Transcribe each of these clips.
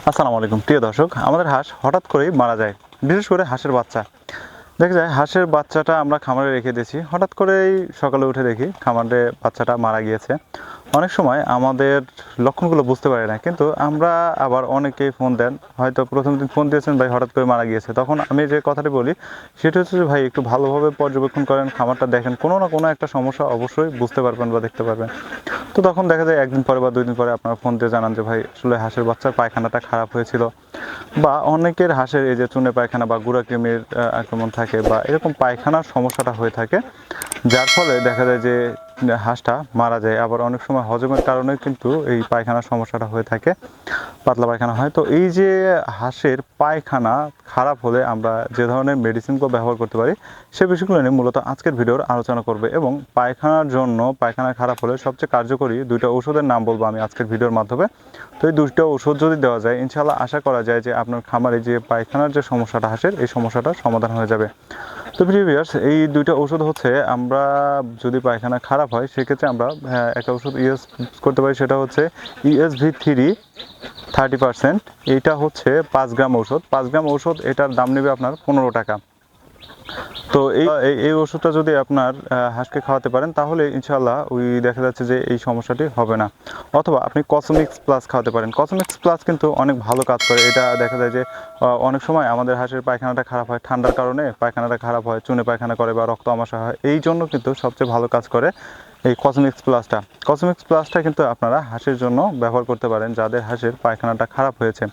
আসসালামু আলাইকুম প্রিয় দর্শক, আমাদের হাঁস হঠাৎ করেই মারা যায়। বিশেষ করে হাঁসের বাচ্চা দেখা যায়, হাঁসের বাচ্চাটা আমরা খামারে রেখে দিয়েছি, হঠাৎ করেই সকালে উঠে দেখি খামারে বাচ্চাটা মারা গিয়েছে। অনেক সময় আমাদের লক্ষণগুলো বুঝতে পারি না, কিন্তু আমরা আবার অনেকেই ফোন দেন, হয়তো প্রথম দিন ফোন দিয়েছেন ভাই হঠাৎ করে মারা গিয়েছে। তখন আমি যে কথাটি বলি সেটা হচ্ছে যে ভাই একটু ভালোভাবে পর্যবেক্ষণ করেন, খামারটা দেখেন, কোনো না কোনো একটা সমস্যা অবশ্যই বুঝতে পারবেন বা দেখতে পারবেন। তো তখন দেখা যায় একদিন পরে বা 2 দিন পরে আপনারা ফোন দিয়ে জানান যে ভাই আসলে হাঁসের বাচ্চার পায়খানাটা খারাপ হয়েছিল, বা অনেকের হাঁসের এই যে চুনে পায়খানা বা গুঁড়া কৃমির আক্রমণ থাকে, বা এরকম পায়খানার সমস্যাটা হয়ে থাকে, যার ফলে দেখা যায় যে হাঁসটা মারা যায়। আবার অনেক সময় হজমের কারণে কিন্তু এই পায়খানার সমস্যাটা হয়ে থাকে, পাতলা পায়খানা হয়। তো এই যে হাঁসের পায়খানা খারাপ হলে আমরা যে ধরনের মেডিসিনগুলো ব্যবহার করতে পারি সে বিষয়গুলো নিয়ে মূলত আজকের ভিডিওর আলোচনা করবে, এবং পায়খানার জন্য পায়খানা খারাপ হলে সবচেয়ে কার্যকরী 2টা ওষুধের নাম বলবো আমি আজকের ভিডিওর মাধ্যমে। তো এই 2টা ওষুধ যদি দেওয়া যায়, ইনশাআল্লাহ আশা করা যায় যে আপনার খামারে যে পায়খানার যে সমস্যাটা হাঁসের, এই সমস্যাটার সমাধান হয়ে যাবে। তো ভিউয়ার্স, এই 2টা ওষুধ হচ্ছে, আমরা যদি পায়খানা খারাপ হয় সেক্ষেত্রে আমরা একটা ওষুধ ইউজ করতে পারি, সেটা হচ্ছে ESV3 30%। এইটা হচ্ছে 5 গ্রাম ঔষধ, 5 গ্রাম ঔষধ, এটার দাম নেবে আপনার 15 টাকা। তো এই ওষুধটা যদি আপনার হাঁসকে খাওয়াতে পারেন তাহলে ইনশাআল্লাহ ওই দেখা যাচ্ছে যে এই সমস্যাটি হবে না। অথবা আপনি কসমিক্স প্লাস খাওয়াতে পারেন। কসমিক্স প্লাস কিন্তু অনেক ভালো কাজ করে। এটা দেখা যায় যে অনেক সময় আমাদের হাঁসের পায়খানাটা খারাপ হয়, ঠান্ডার কারণে পায়খানাটা খারাপ হয়, চুনে পায়খানা করে বা রক্ত আমাশা হয়, এই জন্য কিন্তু সবচেয়ে ভালো কাজ করে এই কসমিক্স প্লাসটা। কসমিক্স প্লাসটা কিন্তু আপনারা হাঁসের জন্য ব্যবহার করতে পারেন যাদের হাঁসের পায়খানাটা খারাপ হয়েছে।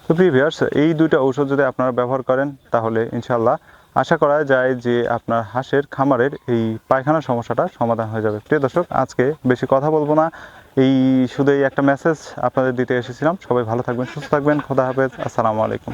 তো ভিউয়ার্স, এই 2টা ঔষধ যদি আপনারা ব্যবহার করেন তাহলে ইনশাআল্লাহ আশা করা যায় যে আপনার হাঁসের খামারের এই পায়খানার সমস্যাটা সমাধান হয়ে যাবে। প্রিয় দর্শক, আজকে বেশি কথা বলবো না, শুধু এই একটা মেসেজ আপনাদের দিতে এসেছিলাম। সবাই ভালো থাকবেন, সুস্থ থাকবেন, খোদা হাফেজ, আসসালামু আলাইকুম।